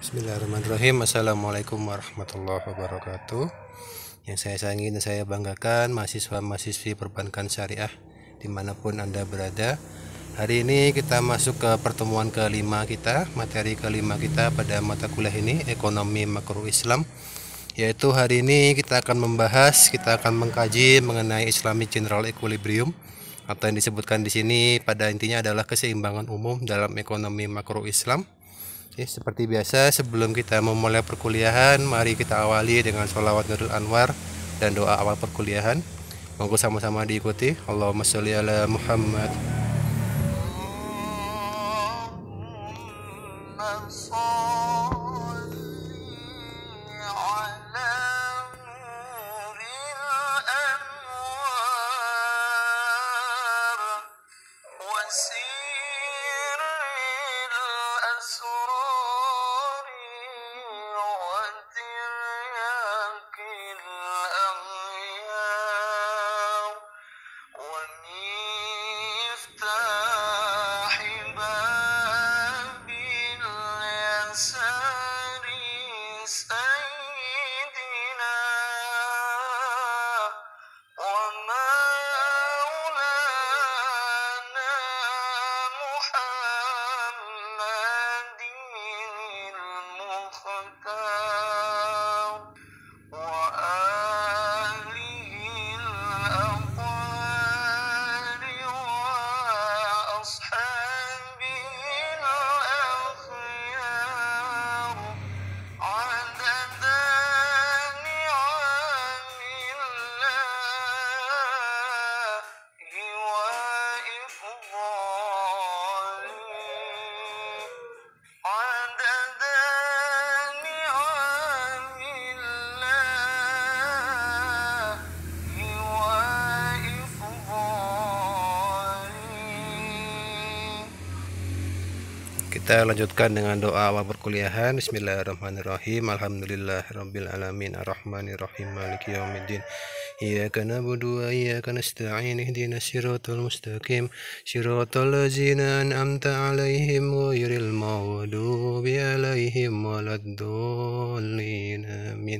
Bismillahirrahmanirrahim. Assalamualaikum warahmatullahi wabarakatuh. Yang saya sayangi dan saya banggakan mahasiswa-mahasiswi perbankan syariah dimanapun Anda berada. Hari ini kita masuk ke pertemuan kelima kita, materi kelima kita pada mata kuliah ini, ekonomi makro Islam. Yaitu hari ini kita akan mengkaji mengenai Islamic General Equilibrium, atau yang disebutkan di sini pada intinya adalah keseimbangan umum dalam ekonomi makro Islam. Oke, seperti biasa sebelum kita memulai perkuliahan, mari kita awali dengan sholawat Nurul Anwar dan doa awal perkuliahan. Monggo sama-sama diikuti. Allahumma sholli ala Muhammad. Kita lanjutkan dengan doa awal perkuliahan. Bismillahirrahmanirrahim. Alhamdulillahirabbil alamin arrahmanirrahim maliki yaumiddin. Iyyaka na'budu wa iyyaka nasta'in ihdinas siratal mustaqim siratal ladzina an'amta 'alaihim ghairil maghdubi 'alaihim waladdallin. Amin.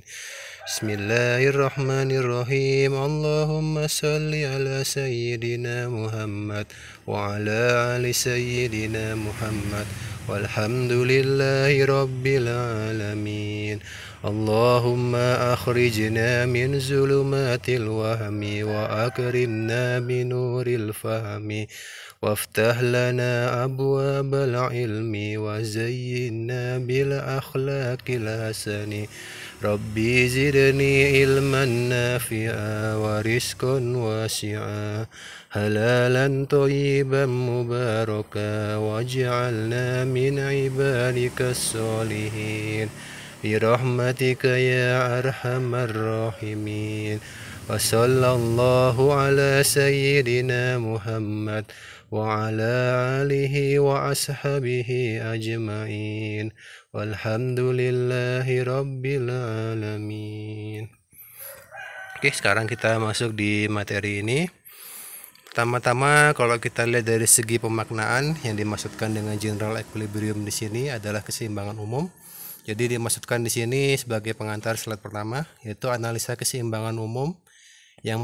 Bismillahirrahmanirrahim. Allahumma shalli ala sayyidina Muhammad wa ala ali sayyidina Muhammad walhamdulillahi rabbil alamin. Allahumma akhrijna min zulumatil wahmi wa akrimna binuril fahmi waftah lana abwabal ilmi wa zayyinna bil akhlaqil hasani. Rabbi zidni ilman nafi'a wa rizqan wasi'a halalan thayyiban mubaraka waj'alna min ibadikas sholihin birahmatika ya arhamar rahimin. Wa sallallahu ala sayyidina Muhammad wa ala alihi wa ashabihi ajma'in walhamdulillahi rabbil alamin. Oke, sekarang kita masuk di materi ini. Pertama-tama kalau kita lihat dari segi pemaknaan, yang dimaksudkan dengan general equilibrium di sini adalah keseimbangan umum. Jadi dimaksudkan di sini sebagai pengantar slide pertama, yaitu analisa keseimbangan umum yang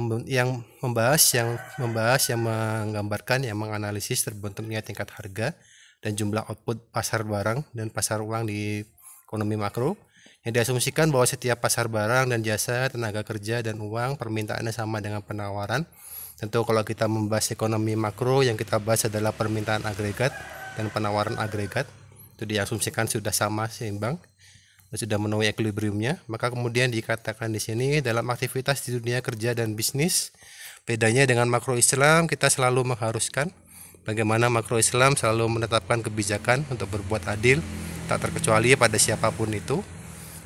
menggambarkan, yang menganalisis terbentuknya tingkat harga dan jumlah output pasar barang dan pasar uang di ekonomi makro, yang diasumsikan bahwa setiap pasar barang dan jasa, tenaga kerja dan uang permintaannya sama dengan penawaran. Tentu kalau kita membahas ekonomi makro, yang kita bahas adalah permintaan agregat dan penawaran agregat. Itu diasumsikan sudah sama, seimbang, sudah memenuhi equilibriumnya. Maka kemudian dikatakan di sini dalam aktivitas di dunia kerja dan bisnis, bedanya dengan makro Islam, kita selalu mengharuskan bagaimana makro Islam selalu menetapkan kebijakan untuk berbuat adil, tak terkecuali pada siapapun itu.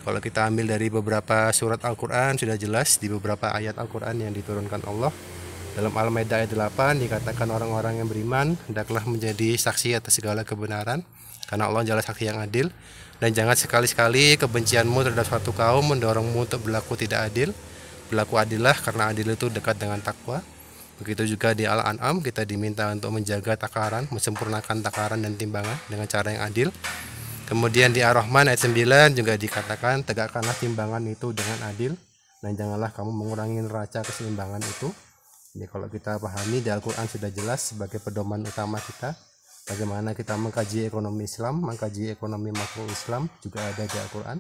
Kalau kita ambil dari beberapa surat Al-Quran, sudah jelas di beberapa ayat Al-Quran yang diturunkan Allah. Dalam Al-Maidah ayat 8 dikatakan orang-orang yang beriman hendaklah menjadi saksi atas segala kebenaran, karena Allah adalah saksi yang adil. Dan jangan sekali-sekali kebencianmu terhadap suatu kaum mendorongmu untuk berlaku tidak adil. Berlaku adillah, karena adil itu dekat dengan takwa. Begitu juga di Al-An'am kita diminta untuk menjaga takaran, mensempurnakan takaran dan timbangan dengan cara yang adil. Kemudian di Ar-Rahman ayat 9 juga dikatakan, tegakkanlah timbangan itu dengan adil dan janganlah kamu mengurangi neraca keseimbangan itu. Jadi kalau kita pahami di Al-Quran sudah jelas sebagai pedoman utama kita bagaimana kita mengkaji ekonomi Islam, mengkaji ekonomi makro Islam juga ada di Al-Quran.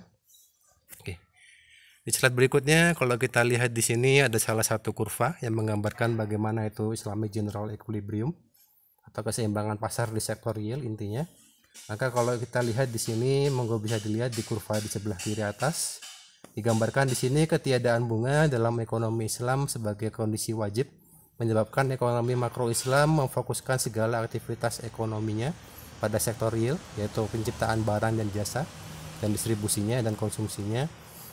Oke. Di slide berikutnya kalau kita lihat di sini ada salah satu kurva yang menggambarkan bagaimana itu Islamic General Equilibrium atau keseimbangan pasar di sektor real intinya. Maka kalau kita lihat di sini, monggo bisa dilihat di kurva di sebelah kiri atas, digambarkan di sini ketiadaan bunga dalam ekonomi Islam sebagai kondisi wajib menyebabkan ekonomi makro Islam memfokuskan segala aktivitas ekonominya pada sektor real, yaitu penciptaan barang dan jasa dan distribusinya dan konsumsinya.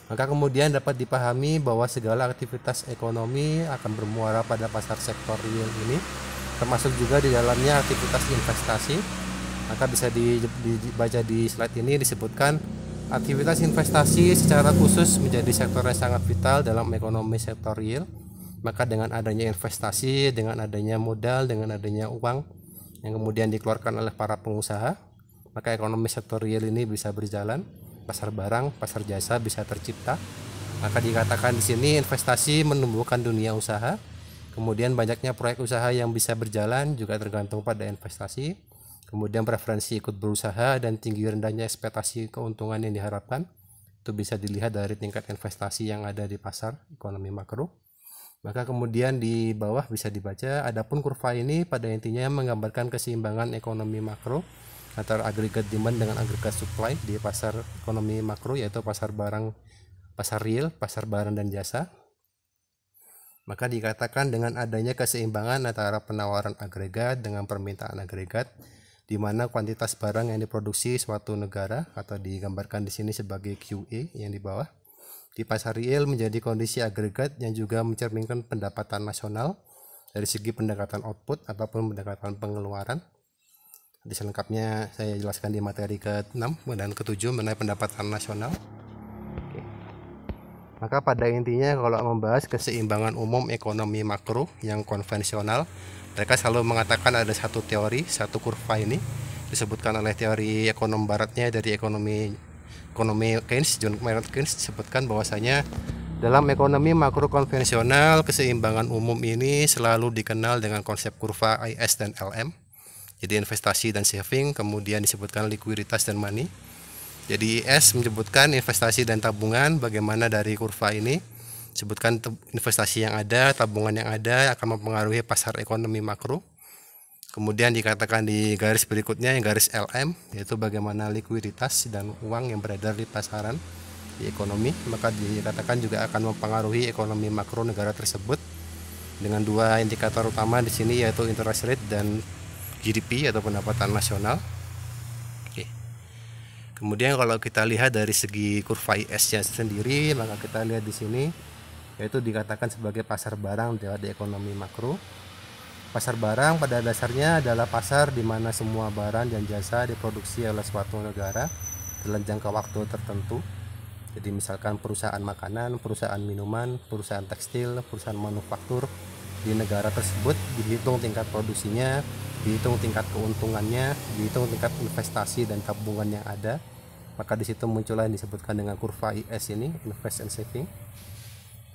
Maka kemudian dapat dipahami bahwa segala aktivitas ekonomi akan bermuara pada pasar sektor real ini, termasuk juga di dalamnya aktivitas investasi. Maka bisa dibaca di slide ini disebutkan aktivitas investasi secara khusus menjadi sektor yang sangat vital dalam ekonomi sektor real. Maka dengan adanya investasi, dengan adanya modal, dengan adanya uang yang kemudian dikeluarkan oleh para pengusaha, maka ekonomi sektor real ini bisa berjalan, pasar barang, pasar jasa bisa tercipta. Maka dikatakan di sini investasi menumbuhkan dunia usaha. Kemudian banyaknya proyek usaha yang bisa berjalan juga tergantung pada investasi. Kemudian preferensi ikut berusaha dan tinggi rendahnya ekspektasi keuntungan yang diharapkan itu bisa dilihat dari tingkat investasi yang ada di pasar ekonomi makro. Maka kemudian di bawah bisa dibaca, adapun kurva ini pada intinya menggambarkan keseimbangan ekonomi makro antara agregat demand dengan agregat supply di pasar ekonomi makro, yaitu pasar barang, pasar real, pasar barang dan jasa. Maka dikatakan dengan adanya keseimbangan antara penawaran agregat dengan permintaan agregat, di mana kuantitas barang yang diproduksi suatu negara atau digambarkan di sini sebagai QE yang di bawah di pasar real menjadi kondisi agregat yang juga mencerminkan pendapatan nasional dari segi pendekatan output ataupun pendekatan pengeluaran. Di selengkapnya saya jelaskan di materi ke-6 dan ke-7 mengenai pendapatan nasional. Oke. Maka pada intinya kalau membahas keseimbangan umum ekonomi makro yang konvensional, mereka selalu mengatakan ada satu teori, satu kurva ini disebutkan oleh teori ekonom baratnya dari ekonomi Keynes, John Maynard Keynes, disebutkan bahwasanya dalam ekonomi makro konvensional keseimbangan umum ini selalu dikenal dengan konsep kurva IS dan LM. Jadi investasi dan saving, kemudian disebutkan likuiditas dan money. Jadi IS menyebutkan investasi dan tabungan, bagaimana dari kurva ini sebutkan investasi yang ada, tabungan yang ada akan mempengaruhi pasar ekonomi makro. Kemudian dikatakan di garis berikutnya yang garis LM, yaitu bagaimana likuiditas dan uang yang beredar di pasaran di ekonomi, maka dikatakan juga akan mempengaruhi ekonomi makro negara tersebut dengan dua indikator utama di sini, yaitu interest rate dan GDP atau pendapatan nasional. Oke. Kemudian kalau kita lihat dari segi kurva IS-nya sendiri, maka kita lihat di sini yaitu dikatakan sebagai pasar barang di ekonomi makro. Pasar barang pada dasarnya adalah pasar di mana semua barang dan jasa diproduksi oleh suatu negara dalam jangka waktu tertentu. Jadi misalkan perusahaan makanan, perusahaan minuman, perusahaan tekstil, perusahaan manufaktur di negara tersebut dihitung tingkat produksinya, dihitung tingkat keuntungannya, dihitung tingkat investasi dan tabungan yang ada. Maka di situ muncullah yang disebutkan dengan kurva IS ini, invest and saving.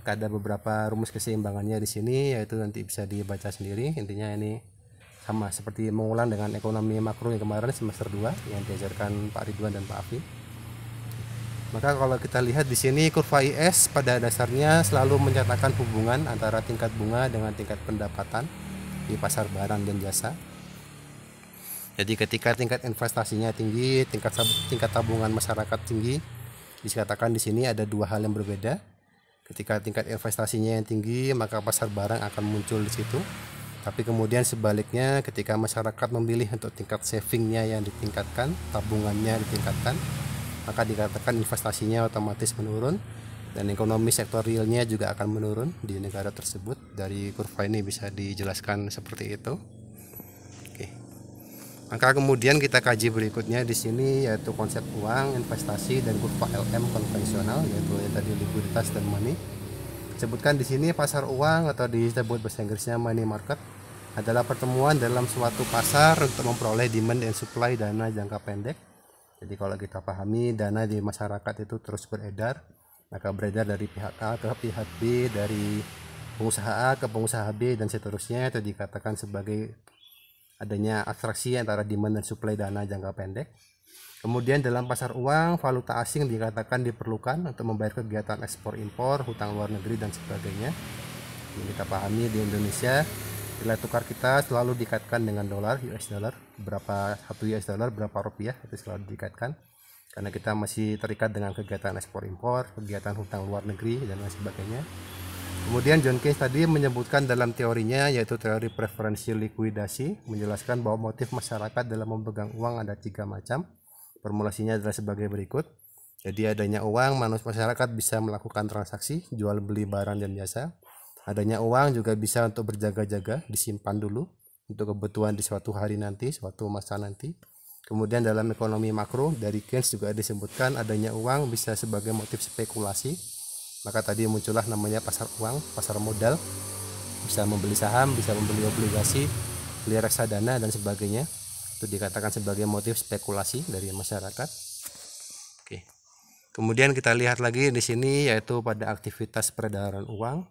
Ada beberapa rumus keseimbangannya di sini, yaitu nanti bisa dibaca sendiri. Intinya ini sama seperti mengulang dengan ekonomi makro yang kemarin semester 2 yang diajarkan Pak Ridwan dan Pak Afi. Maka kalau kita lihat di sini kurva IS pada dasarnya selalu mencatatkan hubungan antara tingkat bunga dengan tingkat pendapatan di pasar barang dan jasa. Jadi ketika tingkat investasinya tinggi, tingkat tabungan masyarakat tinggi, dikatakan di sini ada dua hal yang berbeda. Ketika tingkat investasinya yang tinggi, maka pasar barang akan muncul di situ. Tapi kemudian sebaliknya, ketika masyarakat memilih untuk tingkat savingnya yang ditingkatkan, tabungannya ditingkatkan, maka dikatakan investasinya otomatis menurun dan ekonomi sektor realnya juga akan menurun di negara tersebut. Dari kurva ini bisa dijelaskan seperti itu. Oke. Maka kemudian kita kaji berikutnya di sini yaitu konsep uang, investasi dan kurva LM konvensional, yaitu tadi likuiditas dan money. Disebutkan di sini pasar uang atau disebut bahasa Inggrisnya money market adalah pertemuan dalam suatu pasar untuk memperoleh demand dan supply dana jangka pendek. Jadi kalau kita pahami dana di masyarakat itu terus beredar, maka beredar dari pihak A ke pihak B, dari pengusaha A ke pengusaha B dan seterusnya, itu dikatakan sebagai adanya atraksi antara demand dan supply dana jangka pendek. Kemudian dalam pasar uang, valuta asing dikatakan diperlukan untuk membayar kegiatan ekspor impor, hutang luar negeri dan sebagainya. Yang kita pahami di Indonesia, nilai tukar kita selalu dikaitkan dengan dolar, US dollar, berapa 1 US dollar berapa rupiah itu selalu dikaitkan, karena kita masih terikat dengan kegiatan ekspor impor, kegiatan hutang luar negeri dan lain sebagainya. Kemudian John Keynes tadi menyebutkan dalam teorinya, yaitu teori preferensi likuidasi, menjelaskan bahwa motif masyarakat dalam memegang uang ada 3 macam. Formulasinya adalah sebagai berikut. Jadi adanya uang, masyarakat bisa melakukan transaksi, jual beli barang dan jasa. Adanya uang juga bisa untuk berjaga-jaga, disimpan dulu untuk kebutuhan di suatu hari nanti, suatu masa nanti. Kemudian dalam ekonomi makro dari Keynes juga disebutkan adanya uang bisa sebagai motif spekulasi. Maka tadi muncullah namanya pasar uang, pasar modal. Bisa membeli saham, bisa membeli obligasi, beli reksadana dan sebagainya. Itu dikatakan sebagai motif spekulasi dari masyarakat. Oke. Kemudian kita lihat lagi di sini yaitu pada aktivitas peredaran uang.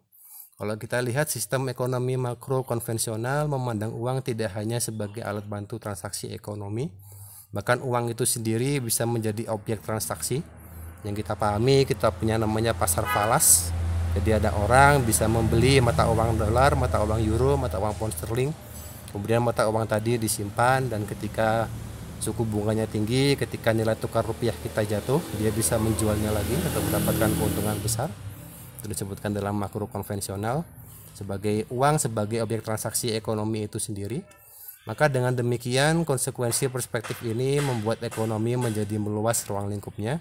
Kalau kita lihat sistem ekonomi makro konvensional memandang uang tidak hanya sebagai alat bantu transaksi ekonomi, bahkan uang itu sendiri bisa menjadi objek transaksi. Yang kita pahami, kita punya namanya pasar falas. Jadi ada orang bisa membeli mata uang dolar, mata uang euro, mata uang pound sterling. Kemudian mata uang tadi disimpan, dan ketika suku bunganya tinggi, ketika nilai tukar rupiah kita jatuh, dia bisa menjualnya lagi atau mendapatkan keuntungan besar. Itu disebutkan dalam makro konvensional sebagai uang sebagai objek transaksi ekonomi itu sendiri. Maka dengan demikian konsekuensi perspektif ini membuat ekonomi menjadi meluas ruang lingkupnya,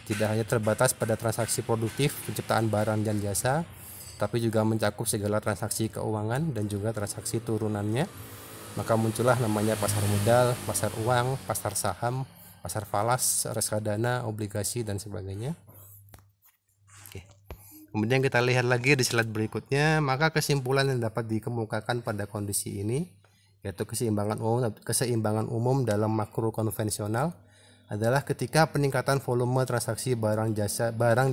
tidak hanya terbatas pada transaksi produktif, penciptaan barang dan jasa, tapi juga mencakup segala transaksi keuangan dan juga transaksi turunannya. Maka muncullah namanya pasar modal, pasar uang, pasar saham, pasar falas, reksadana, obligasi dan sebagainya. Oke. Kemudian kita lihat lagi di slide berikutnya, maka kesimpulan yang dapat dikemukakan pada kondisi ini yaitu keseimbangan umum dalam makro konvensional adalah ketika peningkatan volume transaksi barang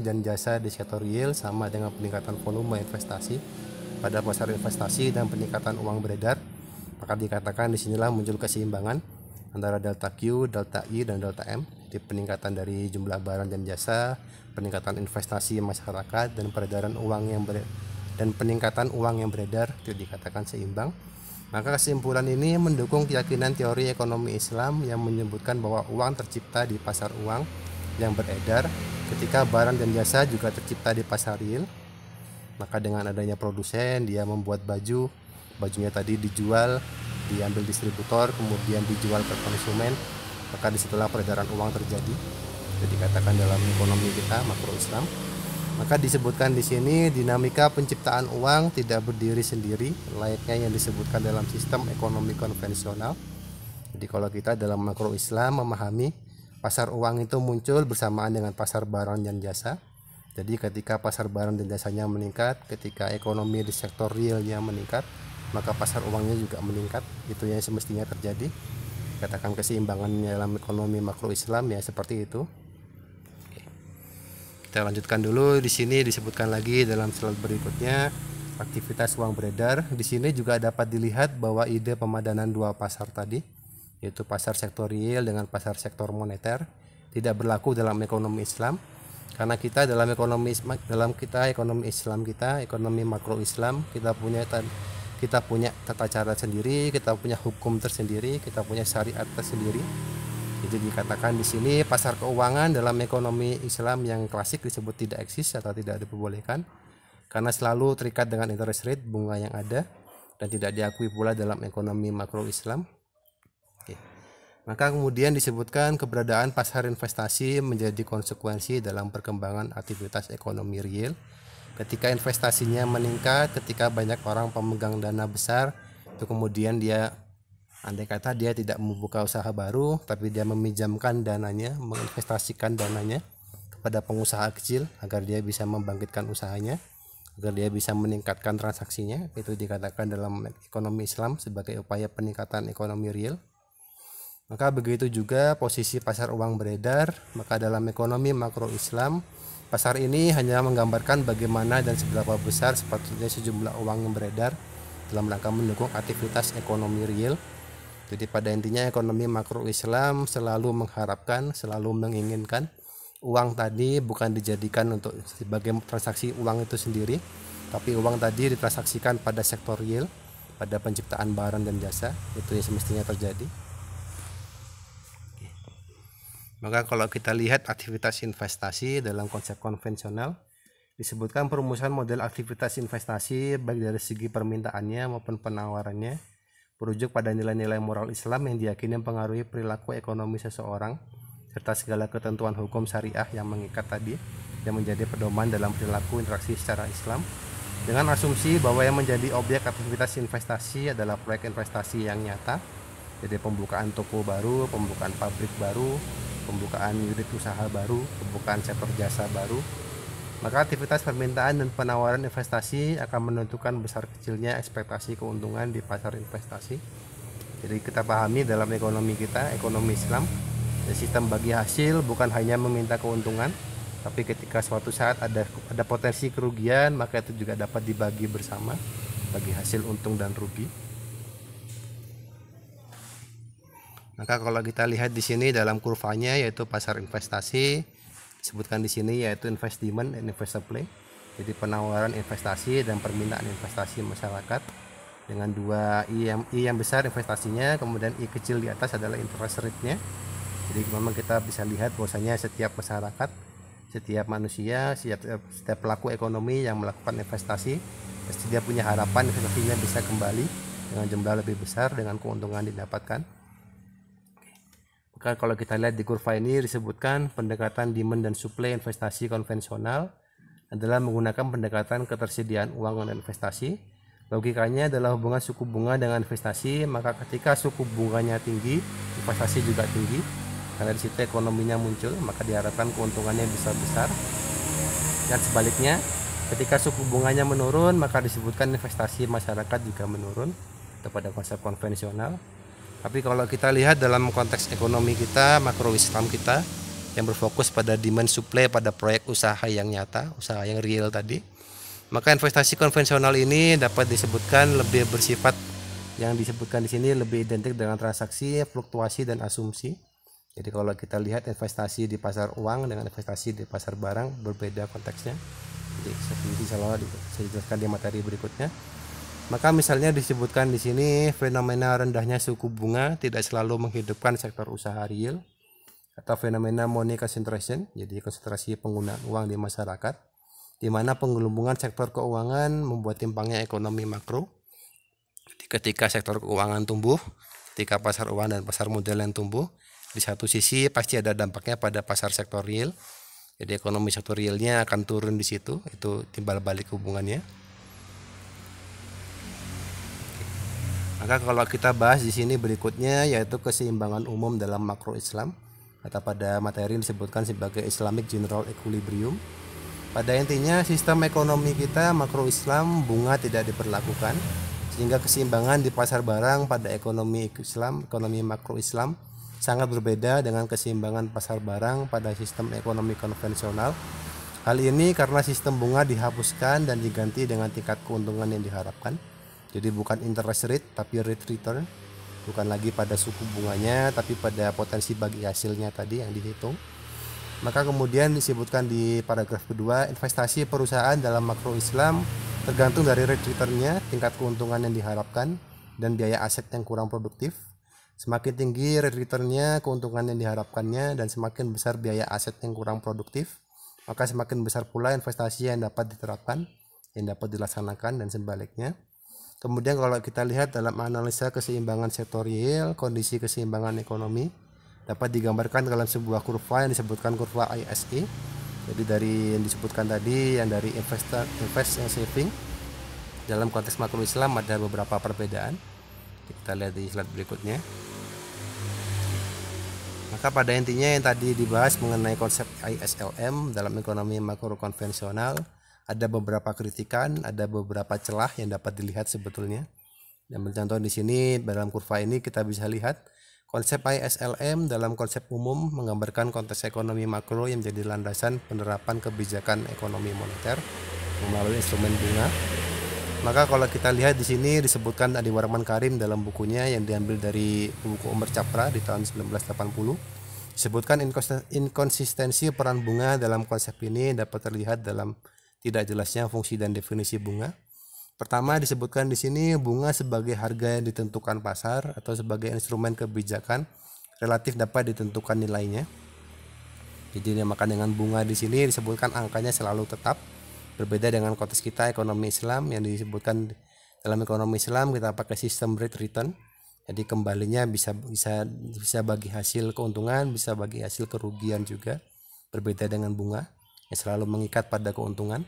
dan jasa di sektor real sama dengan peningkatan volume investasi pada pasar investasi dan peningkatan uang beredar, maka dikatakan disinilah muncul keseimbangan antara delta Q, delta I, dan delta M. Di peningkatan dari jumlah barang dan jasa, peningkatan investasi masyarakat, dan peredaran uang dan peningkatan uang yang beredar itu dikatakan seimbang. Maka kesimpulan ini mendukung keyakinan teori ekonomi Islam yang menyebutkan bahwa uang tercipta di pasar uang yang beredar ketika barang dan jasa juga tercipta di pasar real. Maka dengan adanya produsen, dia membuat baju, bajunya tadi dijual, diambil distributor, kemudian dijual ke konsumen, maka disitulah peredaran uang terjadi. Itu dikatakan dalam ekonomi kita makro Islam. Maka disebutkan di sini dinamika penciptaan uang tidak berdiri sendiri layaknya yang disebutkan dalam sistem ekonomi konvensional. Jadi kalau kita dalam makro Islam memahami pasar uang itu muncul bersamaan dengan pasar barang dan jasa. Jadi ketika pasar barang dan jasanya meningkat, ketika ekonomi di sektor realnya meningkat, maka pasar uangnya juga meningkat. Itu yang semestinya terjadi. Katakan keseimbangan dalam ekonomi makro Islam ya seperti itu. Kita lanjutkan dulu. Di sini disebutkan lagi dalam slide berikutnya aktivitas uang beredar. Di sini juga dapat dilihat bahwa ide pemadanan dua pasar tadi, yaitu pasar sektor real dengan pasar sektor moneter, tidak berlaku dalam ekonomi Islam. Karena kita dalam ekonomi Islam kita, ekonomi makro Islam, kita punya tata cara sendiri, kita punya hukum tersendiri, kita punya syariat tersendiri. Jadi dikatakan di sini pasar keuangan dalam ekonomi Islam yang klasik disebut tidak eksis atau tidak diperbolehkan karena selalu terikat dengan interest rate, bunga yang ada, dan tidak diakui pula dalam ekonomi makro Islam. Oke. Maka kemudian disebutkan keberadaan pasar investasi menjadi konsekuensi dalam perkembangan aktivitas ekonomi real. Ketika investasinya meningkat, ketika banyak orang pemegang dana besar, itu kemudian dia andai kata dia tidak membuka usaha baru, tapi dia meminjamkan dananya, menginvestasikan dananya kepada pengusaha kecil agar dia bisa membangkitkan usahanya, agar dia bisa meningkatkan transaksinya. Itu dikatakan dalam ekonomi Islam sebagai upaya peningkatan ekonomi real. Maka begitu juga posisi pasar uang beredar. Maka dalam ekonomi makro Islam, pasar ini hanya menggambarkan bagaimana dan seberapa besar sepatutnya sejumlah uang yang beredar dalam rangka mendukung aktivitas ekonomi real. Jadi pada intinya ekonomi makro Islam selalu mengharapkan, selalu menginginkan uang tadi bukan dijadikan untuk sebagai transaksi uang itu sendiri, tapi uang tadi ditransaksikan pada sektor real, pada penciptaan barang dan jasa. Itu yang semestinya terjadi. Maka kalau kita lihat aktivitas investasi dalam konsep konvensional, disebutkan perumusan model aktivitas investasi baik dari segi permintaannya maupun penawarannya merujuk pada nilai-nilai moral Islam yang diyakini mempengaruhi perilaku ekonomi seseorang serta segala ketentuan hukum syariah yang mengikat tadi yang menjadi pedoman dalam perilaku interaksi secara Islam, dengan asumsi bahwa yang menjadi objek aktivitas investasi adalah proyek investasi yang nyata, jadi pembukaan toko baru, pembukaan pabrik baru, pembukaan unit usaha baru, pembukaan sektor jasa baru. Maka aktivitas permintaan dan penawaran investasi akan menentukan besar kecilnya ekspektasi keuntungan di pasar investasi. Jadi kita pahami dalam ekonomi kita, ekonomi Islam, sistem bagi hasil bukan hanya meminta keuntungan, tapi ketika suatu saat ada potensi kerugian, maka itu juga dapat dibagi bersama, bagi hasil untung dan rugi. Maka kalau kita lihat di sini dalam kurvanya yaitu pasar investasi, disebutkan di sini yaitu invest demand dan invest supply. Jadi penawaran investasi dan permintaan investasi masyarakat dengan dua I yang besar investasinya, kemudian I kecil di atas adalah interest rate-nya. Jadi memang kita bisa lihat bahwasanya setiap masyarakat, setiap manusia, setiap pelaku ekonomi yang melakukan investasi pasti dia punya harapan investasinya bisa kembali dengan jumlah lebih besar dengan keuntungan didapatkan. Maka kalau kita lihat di kurva ini disebutkan pendekatan demand dan supply investasi konvensional adalah menggunakan pendekatan ketersediaan uang dan investasi. Logikanya adalah hubungan suku bunga dengan investasi, maka ketika suku bunganya tinggi, investasi juga tinggi. Karena di situ ekonominya muncul, maka diharapkan keuntungannya bisa besar. Dan sebaliknya, ketika suku bunganya menurun, maka disebutkan investasi masyarakat juga menurun kepada konsep konvensional. Tapi kalau kita lihat dalam konteks ekonomi kita, makro Islam kita yang berfokus pada demand supply, pada proyek usaha yang nyata, usaha yang real tadi, maka investasi konvensional ini dapat disebutkan lebih bersifat, yang disebutkan di sini lebih identik dengan transaksi, fluktuasi dan asumsi. Jadi kalau kita lihat investasi di pasar uang dengan investasi di pasar barang berbeda konteksnya. Jadi seperti saya jelaskan di materi berikutnya. Maka misalnya disebutkan di sini fenomena rendahnya suku bunga tidak selalu menghidupkan sektor usaha real, atau fenomena money concentration, jadi konsentrasi penggunaan uang di masyarakat, di mana penggelembungan sektor keuangan membuat timpangnya ekonomi makro. Ketika sektor keuangan tumbuh, ketika pasar uang dan pasar modal yang tumbuh, di satu sisi pasti ada dampaknya pada pasar sektor real. Jadi ekonomi sektor realnya akan turun di situ, itu timbal balik hubungannya. Maka kalau kita bahas di sini berikutnya yaitu keseimbangan umum dalam makro Islam, atau pada materi disebutkan sebagai Islamic General Equilibrium. Pada intinya sistem ekonomi kita makro Islam bunga tidak diperlakukan, sehingga keseimbangan di pasar barang pada ekonomi Islam, ekonomi makro Islam sangat berbeda dengan keseimbangan pasar barang pada sistem ekonomi konvensional. Hal ini karena sistem bunga dihapuskan dan diganti dengan tingkat keuntungan yang diharapkan. Jadi bukan interest rate tapi rate return, bukan lagi pada suku bunganya tapi pada potensi bagi hasilnya tadi yang dihitung. Maka kemudian disebutkan di paragraf kedua, investasi perusahaan dalam makro Islam tergantung dari rate returnnya, tingkat keuntungan yang diharapkan, dan biaya aset yang kurang produktif. Semakin tinggi rate returnnya, keuntungan yang diharapkannya, dan semakin besar biaya aset yang kurang produktif, maka semakin besar pula investasi yang dapat diterapkan, yang dapat dilaksanakan, dan sebaliknya. Kemudian kalau kita lihat dalam analisa keseimbangan sektorial, kondisi keseimbangan ekonomi dapat digambarkan dalam sebuah kurva yang disebutkan kurva ISE. Jadi dari yang disebutkan tadi, yang dari invest and saving, dalam konteks makro Islam ada beberapa perbedaan. Kita lihat di slide berikutnya. Maka pada intinya yang tadi dibahas mengenai konsep ISLM dalam ekonomi makro konvensional, ada beberapa kritikan, ada beberapa celah yang dapat dilihat sebetulnya. Dan contoh di sini dalam kurva ini kita bisa lihat Konsep ISLM dalam konsep umum menggambarkan konteks ekonomi makro yang menjadi landasan penerapan kebijakan ekonomi moneter melalui instrumen bunga. Maka kalau kita lihat di sini disebutkan Adi Warman Karim dalam bukunya yang diambil dari buku Umar Capra di tahun 1980, disebutkan inkonsistensi peran bunga dalam konsep ini dapat terlihat dalam tidak jelasnya fungsi dan definisi bunga. Pertama, disebutkan di sini bunga sebagai harga yang ditentukan pasar atau sebagai instrumen kebijakan relatif dapat ditentukan nilainya. Jadi maka dengan bunga di sini disebutkan angkanya selalu tetap. Berbeda dengan konteks kita ekonomi Islam yang disebutkan dalam ekonomi Islam kita pakai sistem rate return. Jadi kembalinya bisa bagi hasil keuntungan, bisa bagi hasil kerugian juga. Berbeda dengan bunga yang selalu mengikat pada keuntungan.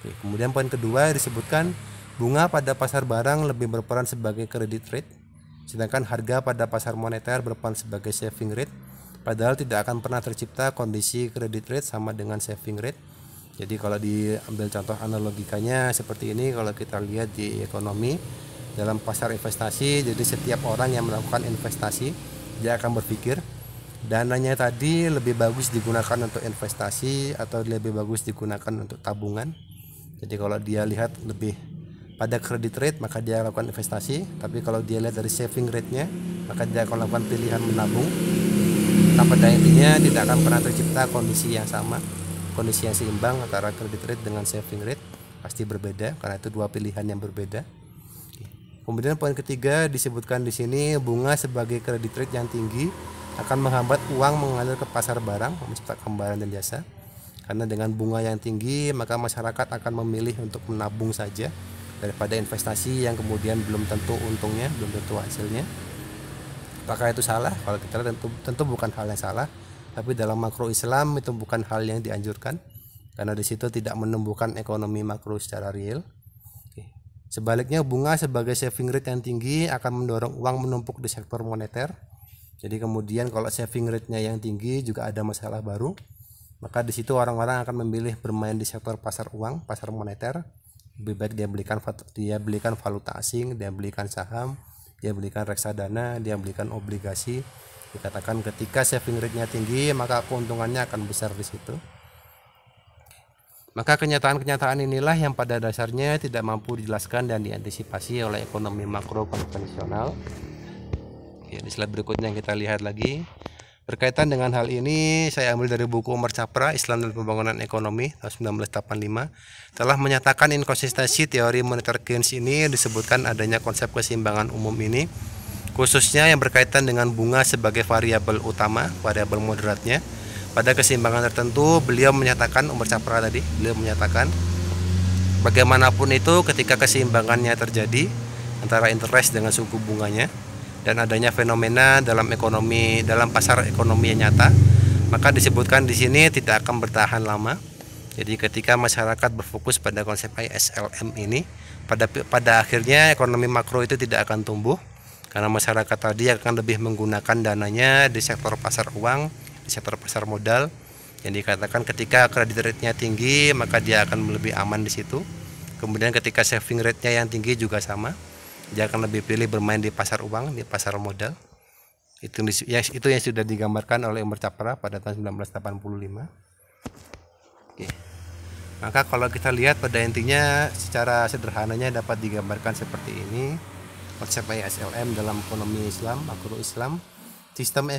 Oke, kemudian poin kedua disebutkan bunga pada pasar barang lebih berperan sebagai credit rate, sedangkan harga pada pasar moneter berperan sebagai saving rate. Padahal tidak akan pernah tercipta kondisi credit rate sama dengan saving rate. Jadi kalau diambil contoh analogikanya seperti ini, kalau kita lihat di ekonomi dalam pasar investasi, jadi setiap orang yang melakukan investasi dia akan berpikir dananya tadi lebih bagus digunakan untuk investasi atau lebih bagus digunakan untuk tabungan. Jadi kalau dia lihat lebih pada credit rate maka dia lakukan investasi, tapi kalau dia lihat dari saving rate-nya maka dia akan lakukan pilihan menabung. Nah, pada intinya tidak akan pernah tercipta kondisi yang sama, kondisi yang seimbang antara credit rate dengan saving rate, pasti berbeda karena itu dua pilihan yang berbeda. Kemudian poin ketiga disebutkan di sini bunga sebagai credit rate yang tinggi akan menghambat uang mengalir ke pasar barang, menciptakan barang dan jasa. Karena dengan bunga yang tinggi maka masyarakat akan memilih untuk menabung saja daripada investasi yang kemudian belum tentu untungnya, belum tentu hasilnya. Apakah itu salah? Kalau kita lihat tentu bukan hal yang salah. Tapi dalam makro Islam itu bukan hal yang dianjurkan karena di situ tidak menumbuhkan ekonomi makro secara real. Oke. Sebaliknya bunga sebagai saving rate yang tinggi akan mendorong uang menumpuk di sektor moneter. Jadi kemudian kalau saving rate-nya yang tinggi juga ada masalah baru, maka di situ orang-orang akan memilih bermain di sektor pasar uang, pasar moneter. Lebih baik dia belikan valuta asing, dia belikan saham, dia belikan reksadana, dia belikan obligasi. Dikatakan ketika saving rate-nya tinggi maka keuntungannya akan besar di situ. Maka kenyataan-kenyataan inilah yang pada dasarnya tidak mampu dijelaskan dan diantisipasi oleh ekonomi makro konvensional. Ya, di slide berikutnya kita lihat lagi. Berkaitan dengan hal ini saya ambil dari buku Umar Capra Islam dan Pembangunan Ekonomi tahun 1985 telah menyatakan inkonsistensi teori moneter Keynes ini disebutkan adanya konsep keseimbangan umum ini, khususnya yang berkaitan dengan bunga sebagai variabel utama, variabel moderatnya. Pada keseimbangan tertentu, beliau menyatakan, Umar Capra tadi, beliau menyatakan bagaimanapun itu ketika keseimbangannya terjadi antara interest dengan suku bunganya dan adanya fenomena dalam pasar ekonomi yang nyata, maka disebutkan di sini tidak akan bertahan lama. Jadi ketika masyarakat berfokus pada konsep ISLM ini, pada akhirnya ekonomi makro itu tidak akan tumbuh. Karena masyarakat tadi akan lebih menggunakan dananya di sektor pasar uang, di sektor pasar modal. Yang dikatakan ketika credit rate-nya tinggi, maka dia akan lebih aman di situ. Kemudian ketika saving rate-nya yang tinggi juga sama, dia akan lebih pilih bermain di pasar uang, di pasar modal. Itu yang sudah digambarkan oleh Umar Capra pada tahun 1985. Oke. Maka kalau kita lihat pada intinya secara sederhananya dapat digambarkan seperti ini. Konsep ISLM dalam ekonomi Islam, makro Islam, sistem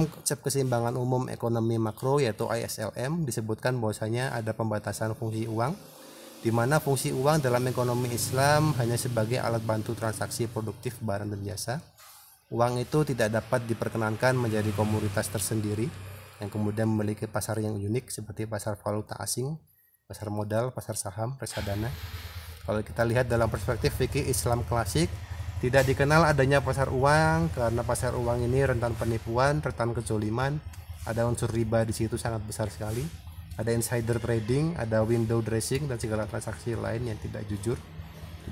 konsep keseimbangan umum ekonomi makro yaitu ISLM disebutkan bahwasanya ada pembatasan fungsi uang, di mana fungsi uang dalam ekonomi Islam hanya sebagai alat bantu transaksi produktif barang dan jasa. Uang itu tidak dapat diperkenankan menjadi komoditas tersendiri yang kemudian memiliki pasar yang unik seperti pasar valuta asing, pasar modal, pasar saham, reksadana. Kalau kita lihat dalam perspektif fikih Islam klasik, tidak dikenal adanya pasar uang karena pasar uang ini rentan penipuan, rentan kezoliman, ada unsur riba di situ sangat besar sekali, ada insider trading, ada window dressing dan segala transaksi lain yang tidak jujur.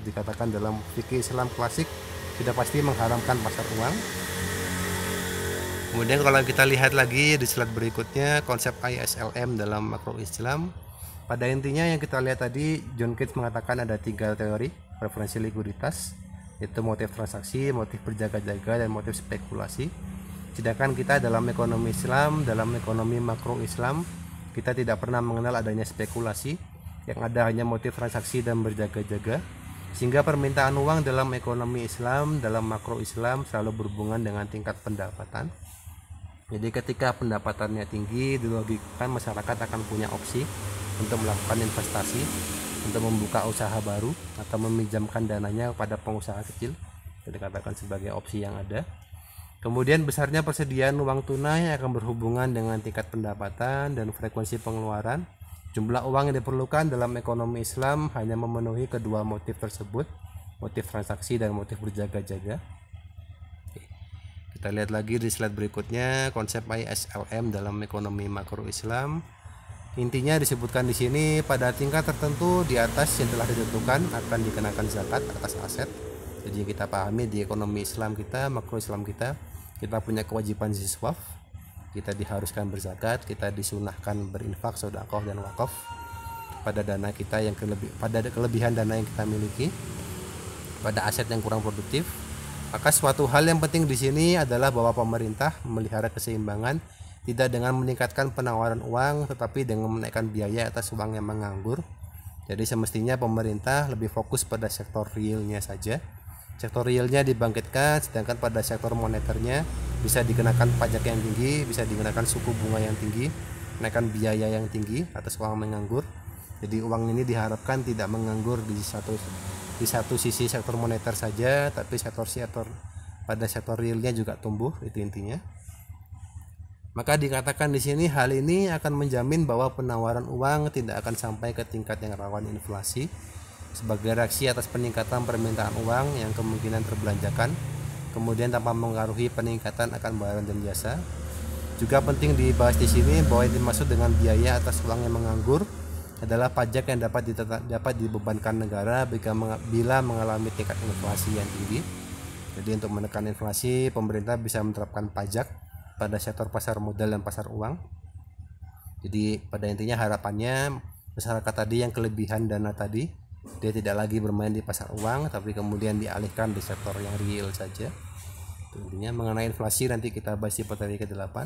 Dikatakan dalam fikih Islam klasik tidak pasti mengharamkan pasar uang. Kemudian kalau kita lihat lagi di slide berikutnya konsep ISLM dalam makro Islam, pada intinya yang kita lihat tadi John Keynes mengatakan ada 3 teori: preferensi likuiditas, Itu motif transaksi, motif berjaga-jaga, dan motif spekulasi. Sedangkan kita dalam ekonomi Islam, dalam ekonomi makro Islam, kita tidak pernah mengenal adanya spekulasi, yang ada hanya motif transaksi dan berjaga-jaga. Sehingga permintaan uang dalam ekonomi Islam, dalam makro Islam selalu berhubungan dengan tingkat pendapatan. Jadi ketika pendapatannya tinggi, dilogikakan masyarakat akan punya opsi untuk melakukan investasi, untuk membuka usaha baru, atau meminjamkan dananya kepada pengusaha kecil. Itu dikatakan sebagai opsi yang ada. Kemudian besarnya persediaan uang tunai akan berhubungan dengan tingkat pendapatan dan frekuensi pengeluaran. Jumlah uang yang diperlukan dalam ekonomi Islam hanya memenuhi kedua motif tersebut, motif transaksi dan motif berjaga-jaga. Kita lihat lagi di slide berikutnya konsep ISLM dalam ekonomi makro Islam. Intinya disebutkan di sini pada tingkat tertentu di atas yang telah ditentukan akan dikenakan zakat atas aset. Jadi kita pahami di ekonomi Islam kita, makro Islam kita punya kewajiban ziswaf, kita diharuskan berzakat, kita disunahkan berinfak, sedekah dan wakaf pada dana kita yang pada kelebihan dana yang kita miliki, pada aset yang kurang produktif. Maka suatu hal yang penting di sini adalah bahwa pemerintah memelihara keseimbangan tidak dengan meningkatkan penawaran uang, tetapi dengan menaikkan biaya atas uang yang menganggur. Jadi semestinya pemerintah lebih fokus pada sektor realnya saja. Sektor realnya dibangkitkan, sedangkan pada sektor moneternya bisa dikenakan pajak yang tinggi, bisa dikenakan suku bunga yang tinggi, menaikkan biaya yang tinggi atas uang menganggur. Jadi uang ini diharapkan tidak menganggur di satu sisi sektor moneter saja, tapi pada sektor realnya juga tumbuh, itu intinya. Maka dikatakan di sini hal ini akan menjamin bahwa penawaran uang tidak akan sampai ke tingkat yang rawan inflasi sebagai reaksi atas peningkatan permintaan uang yang kemungkinan terbelanjakan, kemudian tanpa mengaruhi peningkatan akan barang dan jasa. Juga penting dibahas di sini bahwa yang dimaksud dengan biaya atas uang yang menganggur adalah pajak yang dapat dibebankan negara bila mengalami tingkat inflasi yang tinggi. Jadi untuk menekan inflasi, pemerintah bisa menerapkan pajak pada sektor pasar modal dan pasar uang. Jadi pada intinya harapannya masyarakat tadi yang kelebihan dana tadi, dia tidak lagi bermain di pasar uang, tapi kemudian dialihkan di sektor yang real saja. Intinya mengenai inflasi nanti kita bahas di materi ke-8.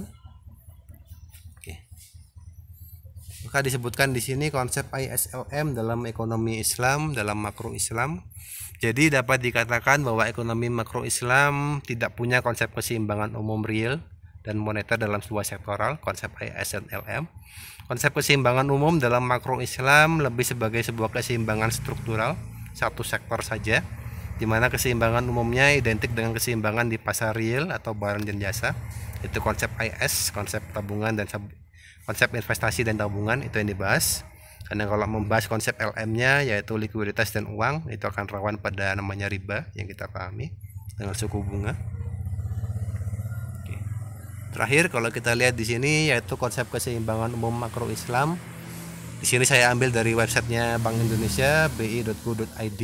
Oke. Maka disebutkan di sini konsep ISLM dalam ekonomi Islam, dalam makro Islam. Jadi dapat dikatakan bahwa ekonomi makro Islam tidak punya konsep keseimbangan umum real dan moneter dalam sebuah sektoral, konsep ISLM. Konsep keseimbangan umum dalam makro Islam lebih sebagai sebuah keseimbangan struktural satu sektor saja, di mana keseimbangan umumnya identik dengan keseimbangan di pasar real atau barang dan jasa. Itu konsep IS, konsep tabungan dan konsep investasi dan tabungan, itu yang dibahas. Karena kalau membahas konsep LM-nya yaitu likuiditas dan uang, itu akan rawan pada namanya riba yang kita pahami dengan suku bunga. Terakhir kalau kita lihat di sini yaitu konsep keseimbangan umum makro Islam. Di sini saya ambil dari websitenya Bank Indonesia bi.go.id.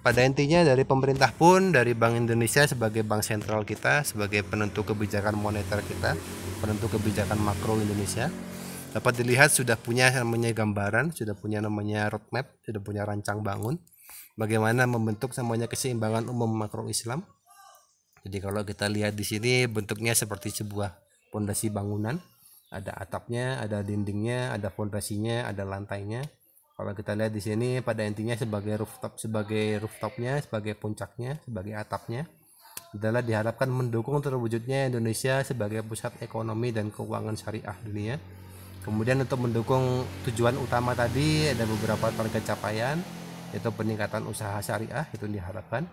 Pada intinya dari pemerintah pun, dari Bank Indonesia sebagai bank sentral kita, sebagai penentu kebijakan moneter kita, penentu kebijakan makro Indonesia, dapat dilihat sudah punya namanya gambaran, sudah punya namanya roadmap, sudah punya rancang bangun bagaimana membentuk namanya keseimbangan umum makro Islam. Jadi kalau kita lihat di sini bentuknya seperti sebuah fondasi bangunan, ada atapnya, ada dindingnya, ada fondasinya, ada lantainya. Kalau kita lihat di sini pada intinya sebagai rooftopnya, sebagai puncaknya, sebagai atapnya adalah diharapkan mendukung terwujudnya Indonesia sebagai pusat ekonomi dan keuangan syariah dunia. Kemudian untuk mendukung tujuan utama tadi ada beberapa target capaian, yaitu peningkatan usaha syariah, itu diharapkan.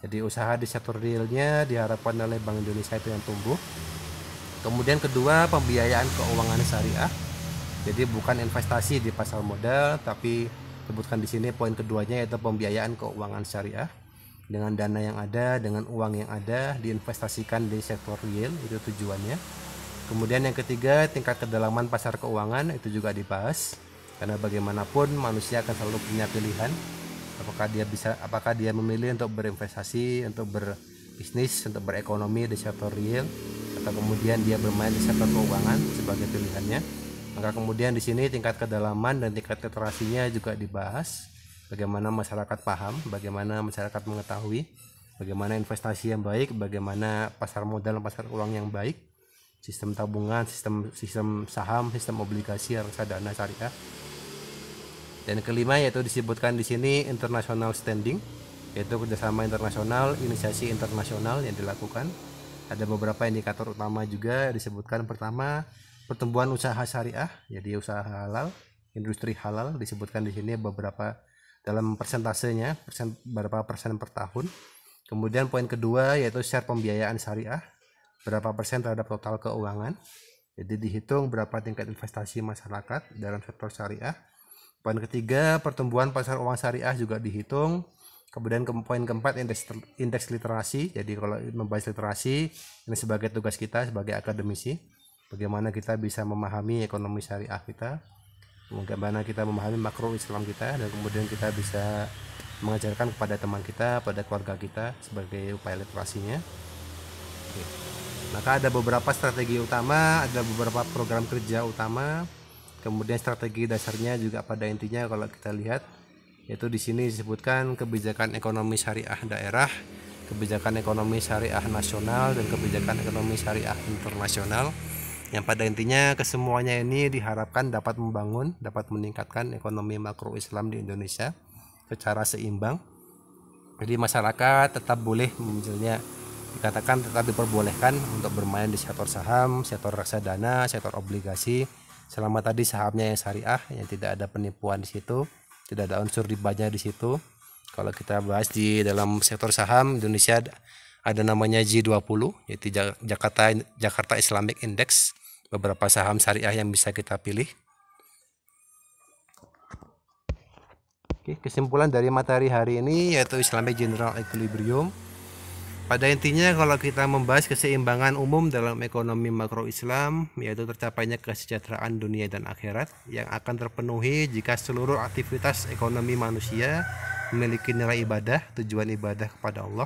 Jadi usaha di sektor realnya diharapkan oleh Bank Indonesia itu yang tumbuh. Kemudian kedua, pembiayaan keuangan syariah. Jadi bukan investasi di pasar modal, tapi sebutkan di sini poin keduanya yaitu pembiayaan keuangan syariah. Dengan dana yang ada, dengan uang yang ada, diinvestasikan di sektor real, itu tujuannya. Kemudian yang ketiga, tingkat kedalaman pasar keuangan, itu juga dibahas. Karena bagaimanapun manusia akan selalu punya pilihan. Apakah dia memilih untuk berinvestasi, untuk berbisnis, untuk berekonomi di sektor real, atau kemudian dia bermain di sektor keuangan sebagai pilihannya. Maka kemudian di sini tingkat kedalaman dan tingkat literasinya juga dibahas. Bagaimana masyarakat paham, bagaimana masyarakat mengetahui bagaimana investasi yang baik, bagaimana pasar modal dan pasar uang yang baik, sistem tabungan, sistem saham, sistem obligasi, reksadana syariah. Dan kelima yaitu disebutkan di sini international standing, yaitu kerjasama internasional, inisiasi internasional yang dilakukan. Ada beberapa indikator utama juga disebutkan. Pertama, pertumbuhan usaha syariah, jadi usaha halal, industri halal disebutkan di sini beberapa dalam persentasenya, berapa persen per tahun. Kemudian poin kedua yaitu share pembiayaan syariah, berapa persen terhadap total keuangan. Jadi dihitung berapa tingkat investasi masyarakat dalam sektor syariah. Poin ketiga, pertumbuhan pasar uang syariah juga dihitung. Kemudian poin keempat, indeks literasi. Jadi kalau membahas literasi, ini sebagai tugas kita sebagai akademisi, bagaimana kita bisa memahami ekonomi syariah kita, bagaimana kita memahami makro Islam kita, dan kemudian kita bisa mengajarkan kepada teman kita, pada keluarga kita sebagai upaya literasinya. Oke. Maka ada beberapa strategi utama, ada beberapa program kerja utama, kemudian strategi dasarnya juga pada intinya kalau kita lihat, yaitu di sini disebutkan kebijakan ekonomi syariah daerah, kebijakan ekonomi syariah nasional, dan kebijakan ekonomi syariah internasional. Yang pada intinya kesemuanya ini diharapkan dapat membangun, dapat meningkatkan ekonomi makro Islam di Indonesia secara seimbang. Jadi masyarakat tetap boleh, misalnya dikatakan tetap diperbolehkan untuk bermain di sektor saham, sektor reksadana, sektor obligasi, selama tadi sahamnya yang syariah, yang tidak ada penipuan di situ, tidak ada unsur ribanya di situ. Kalau kita bahas di dalam sektor saham Indonesia ada namanya G20, yaitu Jakarta Islamic Index, beberapa saham syariah yang bisa kita pilih. Oke, kesimpulan dari materi hari ini yaitu Islamic General Equilibrium. Pada intinya kalau kita membahas keseimbangan umum dalam ekonomi makro Islam, yaitu tercapainya kesejahteraan dunia dan akhirat yang akan terpenuhi jika seluruh aktivitas ekonomi manusia memiliki nilai ibadah, tujuan ibadah kepada Allah.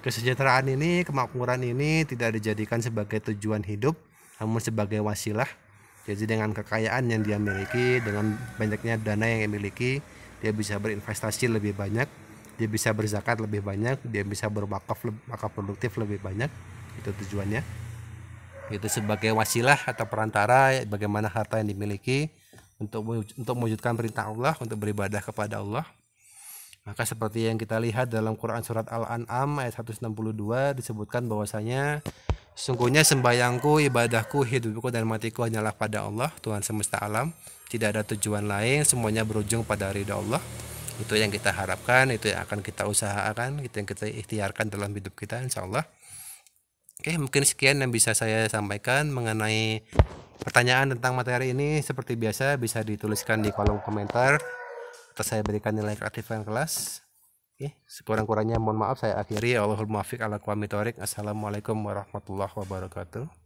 Kesejahteraan ini, kemakmuran ini tidak dijadikan sebagai tujuan hidup, namun sebagai wasilah. Jadi dengan kekayaan yang dia miliki, dengan banyaknya dana yang dia miliki, dia bisa berinvestasi lebih banyak, dia bisa berzakat lebih banyak, dia bisa berwakaf produktif lebih banyak. Itu tujuannya. Itu sebagai wasilah atau perantara bagaimana harta yang dimiliki untuk mewujudkan perintah Allah, untuk beribadah kepada Allah. Maka seperti yang kita lihat dalam Quran surat Al-An'am ayat 162 disebutkan bahwasanya sesungguhnya sembahyangku, ibadahku, hidupku dan matiku hanyalah pada Allah, Tuhan semesta alam. Tidak ada tujuan lain, semuanya berujung pada ridha Allah. Itu yang kita harapkan, itu yang akan kita usahakan, itu yang kita ikhtiarkan dalam hidup kita, insya Allah. Oke, mungkin sekian yang bisa saya sampaikan mengenai pertanyaan tentang materi ini. Seperti biasa bisa dituliskan di kolom komentar atau saya berikan nilai kreatifan kelas. Oke, sekurang-kurangnya mohon maaf, saya akhiri. Allahul muwaffiq ala aqwamit thoriq. Assalamualaikum warahmatullahi wabarakatuh.